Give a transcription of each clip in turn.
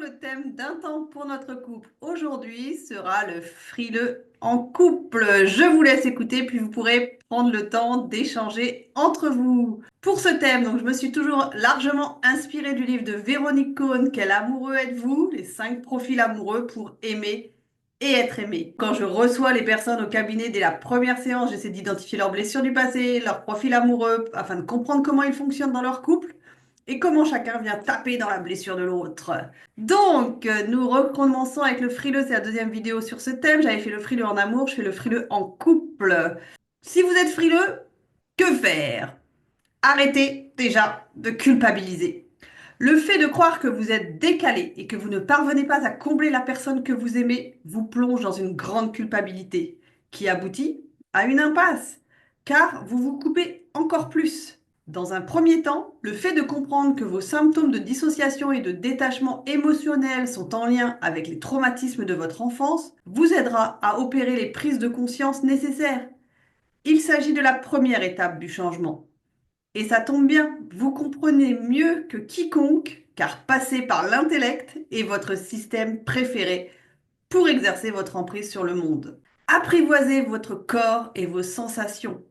le thème d'un temps pour notre couple aujourd'hui sera le frileux en couple. Je vous laisse écouter, puis vous pourrez prendre le temps d'échanger entre vous. Pour ce thème, donc, je me suis toujours largement inspirée du livre de Véronique Cohn, Quel amoureux êtes-vous? Les 5 profils amoureux pour aimer et être aimé. Quand je reçois les personnes au cabinet dès la première séance, j'essaie d'identifier leurs blessures du passé, leur profil amoureux, afin de comprendre comment ils fonctionnent dans leur couple et comment chacun vient taper dans la blessure de l'autre. Donc, nous recommençons avec le frileux, c'est la deuxième vidéo sur ce thème. J'avais fait le frileux en amour, je fais le frileux en couple. Si vous êtes frileux, que faire? Arrêtez déjà de culpabiliser. Le fait de croire que vous êtes décalé et que vous ne parvenez pas à combler la personne que vous aimez vous plonge dans une grande culpabilité qui aboutit à une impasse, car vous vous coupez encore plus. Dans un premier temps, le fait de comprendre que vos symptômes de dissociation et de détachement émotionnel sont en lien avec les traumatismes de votre enfance vous aidera à opérer les prises de conscience nécessaires. Il s'agit de la première étape du changement. Et ça tombe bien, vous comprenez mieux que quiconque, car passer par l'intellect est votre système préféré pour exercer votre emprise sur le monde. Apprivoisez votre corps et vos sensations.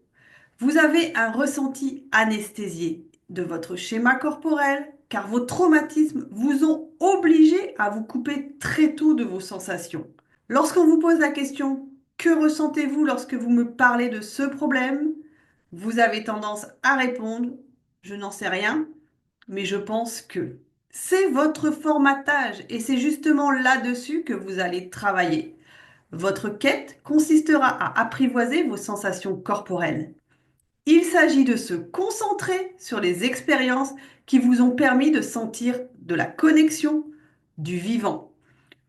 Vous avez un ressenti anesthésié de votre schéma corporel, car vos traumatismes vous ont obligé à vous couper très tôt de vos sensations. Lorsqu'on vous pose la question, que ressentez-vous lorsque vous me parlez de ce problème? Vous avez tendance à répondre, je n'en sais rien, mais je pense que. C'est votre formatage et c'est justement là-dessus que vous allez travailler. Votre quête consistera à apprivoiser vos sensations corporelles. Il s'agit de se concentrer sur les expériences qui vous ont permis de sentir de la connexion, du vivant.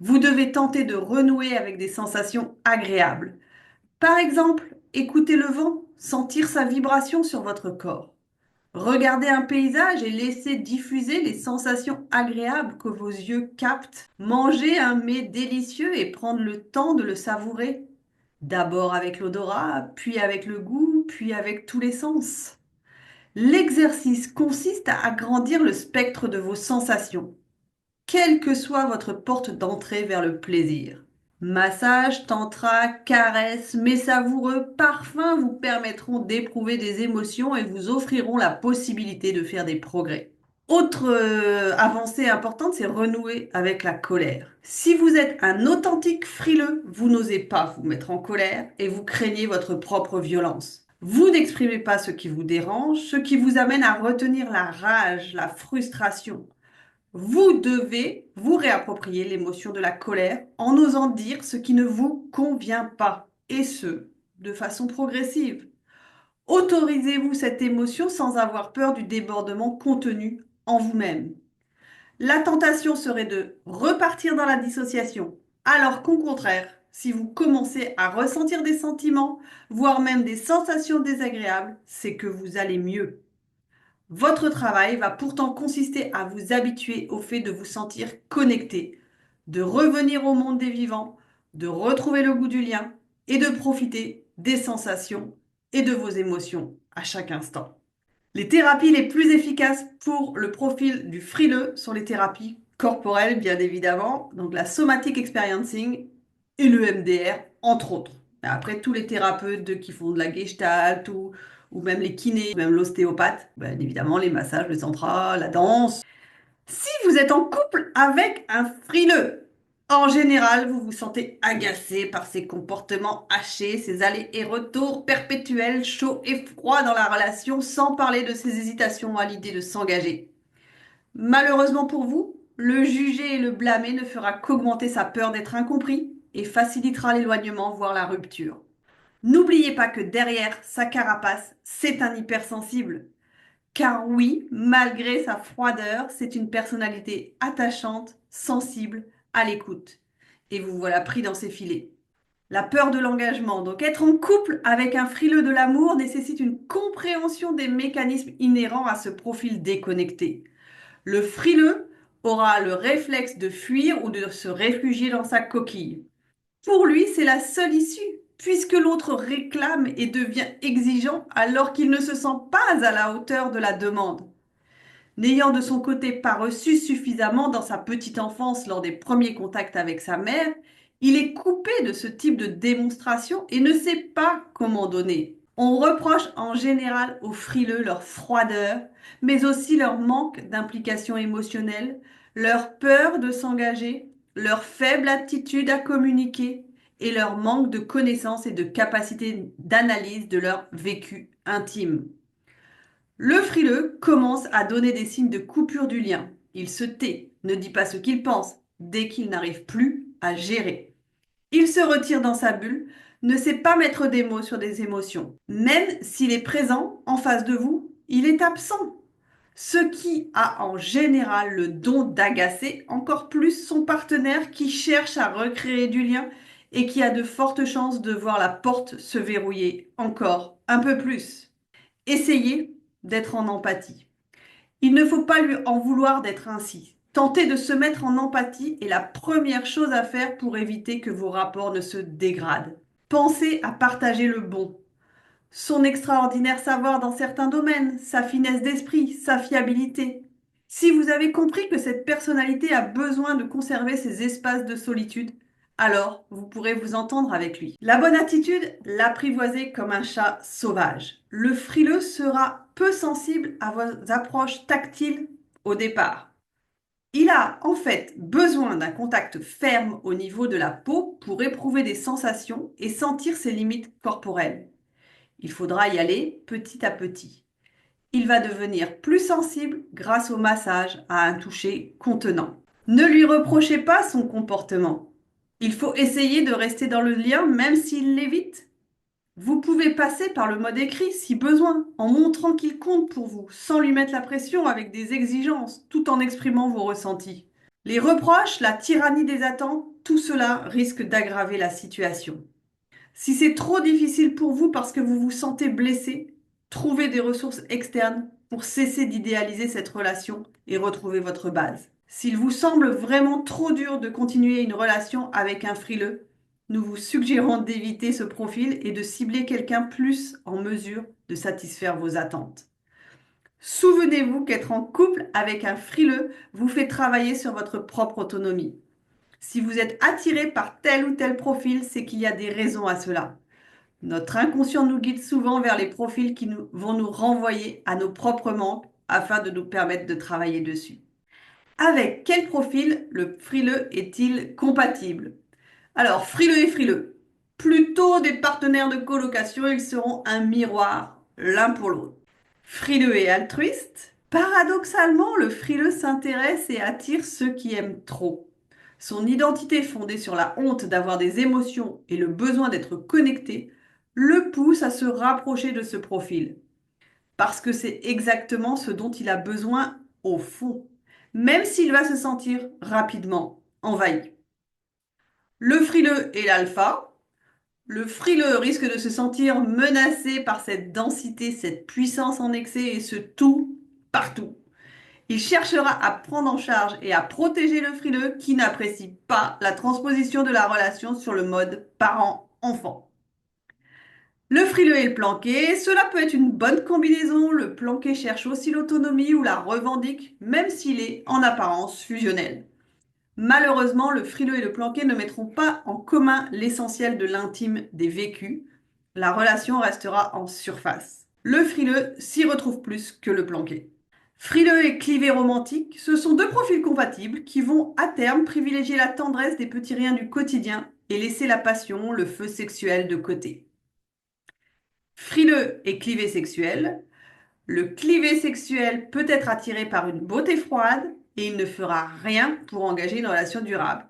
Vous devez tenter de renouer avec des sensations agréables. Par exemple, écouter le vent, sentir sa vibration sur votre corps. Regardez un paysage et laissez diffuser les sensations agréables que vos yeux captent. Manger un mets délicieux et prendre le temps de le savourer. D'abord avec l'odorat, puis avec le goût, puis avec tous les sens. L'exercice consiste à agrandir le spectre de vos sensations, quelle que soit votre porte d'entrée vers le plaisir. Massage, tantra, caresses, mets savoureux, parfums vous permettront d'éprouver des émotions et vous offriront la possibilité de faire des progrès. Autre avancée importante, c'est renouer avec la colère. Si vous êtes un authentique frileux, vous n'osez pas vous mettre en colère et vous craignez votre propre violence. Vous n'exprimez pas ce qui vous dérange, ce qui vous amène à retenir la rage, la frustration. Vous devez vous réapproprier l'émotion de la colère en osant dire ce qui ne vous convient pas, et ce, de façon progressive. Autorisez-vous cette émotion sans avoir peur du débordement contenu en vous-même. La tentation serait de repartir dans la dissociation, alors qu'au contraire, si vous commencez à ressentir des sentiments, voire même des sensations désagréables, c'est que vous allez mieux. Votre travail va pourtant consister à vous habituer au fait de vous sentir connecté, de revenir au monde des vivants, de retrouver le goût du lien et de profiter des sensations et de vos émotions à chaque instant. Les thérapies les plus efficaces pour le profil du frileux sont les thérapies corporelles, bien évidemment, donc la somatic experiencing et le MDR, entre autres. Après, tous les thérapeutes qui font de la gestalt ou même les kinés, même l'ostéopathe, bien évidemment, les massages, le tantra, la danse. Si vous êtes en couple avec un frileux, en général, vous vous sentez agacé par ses comportements hachés, ses allers et retours perpétuels, chauds et froids dans la relation, sans parler de ses hésitations à l'idée de s'engager. Malheureusement pour vous, le juger et le blâmer ne fera qu'augmenter sa peur d'être incompris et facilitera l'éloignement, voire la rupture. N'oubliez pas que derrière sa carapace, c'est un hypersensible. Car oui, malgré sa froideur, c'est une personnalité attachante, sensible, à l'écoute. Et vous voilà pris dans ses filets. La peur de l'engagement. Donc être en couple avec un frileux de l'amour nécessite une compréhension des mécanismes inhérents à ce profil déconnecté. Le frileux aura le réflexe de fuir ou de se réfugier dans sa coquille. Pour lui, c'est la seule issue, puisque l'autre réclame et devient exigeant alors qu'il ne se sent pas à la hauteur de la demande. N'ayant de son côté pas reçu suffisamment dans sa petite enfance lors des premiers contacts avec sa mère, il est coupé de ce type de démonstration et ne sait pas comment donner. On reproche en général aux frileux leur froideur, mais aussi leur manque d'implication émotionnelle, leur peur de s'engager, leur faible aptitude à communiquer et leur manque de connaissances et de capacité d'analyse de leur vécu intime. Le frileux commence à donner des signes de coupure du lien. Il se tait, ne dit pas ce qu'il pense, dès qu'il n'arrive plus à gérer. Il se retire dans sa bulle, ne sait pas mettre des mots sur des émotions. Même s'il est présent en face de vous, il est absent. Ce qui a en général le don d'agacer encore plus son partenaire qui cherche à recréer du lien et qui a de fortes chances de voir la porte se verrouiller encore un peu plus. Essayez d'être en empathie. Il ne faut pas lui en vouloir d'être ainsi. Tenter de se mettre en empathie est la première chose à faire pour éviter que vos rapports ne se dégradent. Pensez à partager le bon, son extraordinaire savoir dans certains domaines, sa finesse d'esprit, sa fiabilité. Si vous avez compris que cette personnalité a besoin de conserver ses espaces de solitude, alors vous pourrez vous entendre avec lui. La bonne attitude, l'apprivoiser comme un chat sauvage. Le frileux sera peu sensible à vos approches tactiles au départ. Il a en fait besoin d'un contact ferme au niveau de la peau pour éprouver des sensations et sentir ses limites corporelles. Il faudra y aller petit à petit. Il va devenir plus sensible grâce au massage à un toucher contenant. Ne lui reprochez pas son comportement. Il faut essayer de rester dans le lien même s'il l'évite. Vous pouvez passer par le mode écrit si besoin, en montrant qu'il compte pour vous, sans lui mettre la pression avec des exigences, tout en exprimant vos ressentis. Les reproches, la tyrannie des attentes, tout cela risque d'aggraver la situation. Si c'est trop difficile pour vous parce que vous vous sentez blessé, trouvez des ressources externes pour cesser d'idéaliser cette relation et retrouver votre base. S'il vous semble vraiment trop dur de continuer une relation avec un frileux, nous vous suggérons d'éviter ce profil et de cibler quelqu'un plus en mesure de satisfaire vos attentes. Souvenez-vous qu'être en couple avec un frileux vous fait travailler sur votre propre autonomie. Si vous êtes attiré par tel ou tel profil, c'est qu'il y a des raisons à cela. Notre inconscient nous guide souvent vers les profils qui vont nous renvoyer à nos propres manques afin de nous permettre de travailler dessus. Avec quel profil le frileux est-il compatible? Alors, frileux et frileux. Plutôt des partenaires de colocation, ils seront un miroir l'un pour l'autre. Frileux et altruiste. Paradoxalement, le frileux s'intéresse et attire ceux qui aiment trop. Son identité fondée sur la honte d'avoir des émotions et le besoin d'être connecté le pousse à se rapprocher de ce profil, parce que c'est exactement ce dont il a besoin au fond, même s'il va se sentir rapidement envahi. Le frileux et l'alpha. Le frileux risque de se sentir menacé par cette densité, cette puissance en excès et ce tout partout. Il cherchera à prendre en charge et à protéger le frileux qui n'apprécie pas la transposition de la relation sur le mode parent-enfant. Le frileux et le planqué, cela peut être une bonne combinaison. Le planqué cherche aussi l'autonomie ou la revendique, même s'il est en apparence fusionnel. Malheureusement, le frileux et le planqué ne mettront pas en commun l'essentiel de l'intime des vécus. La relation restera en surface. Le frileux s'y retrouve plus que le planqué. Frileux et clivé romantique, ce sont deux profils compatibles qui vont à terme privilégier la tendresse des petits riens du quotidien et laisser la passion, le feu sexuel de côté. Frileux et clivé sexuel, le clivé sexuel peut être attiré par une beauté froide et il ne fera rien pour engager une relation durable.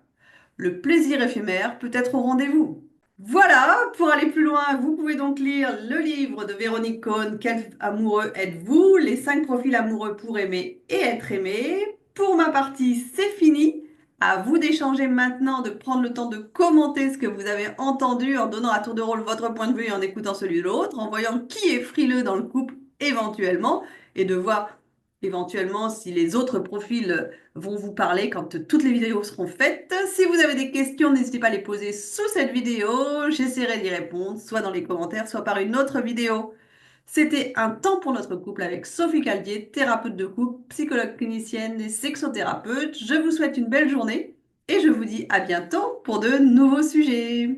Le plaisir éphémère peut être au rendez-vous. Voilà, pour aller plus loin, vous pouvez donc lire le livre de Véronique Cohn, Quel amoureux êtes-vous? Les 5 profils amoureux pour aimer et être aimé. Pour ma partie, c'est fini. À vous d'échanger maintenant, de prendre le temps de commenter ce que vous avez entendu en donnant à tour de rôle votre point de vue et en écoutant celui de l'autre, en voyant qui est frileux dans le couple éventuellement et de voir éventuellement si les autres profils vont vous parler quand toutes les vidéos seront faites. Si vous avez des questions, n'hésitez pas à les poser sous cette vidéo. J'essaierai d'y répondre, soit dans les commentaires, soit par une autre vidéo. C'était un temps pour notre couple avec Sophie Caldier, thérapeute de couple, psychologue clinicienne et sexothérapeute. Je vous souhaite une belle journée et je vous dis à bientôt pour de nouveaux sujets.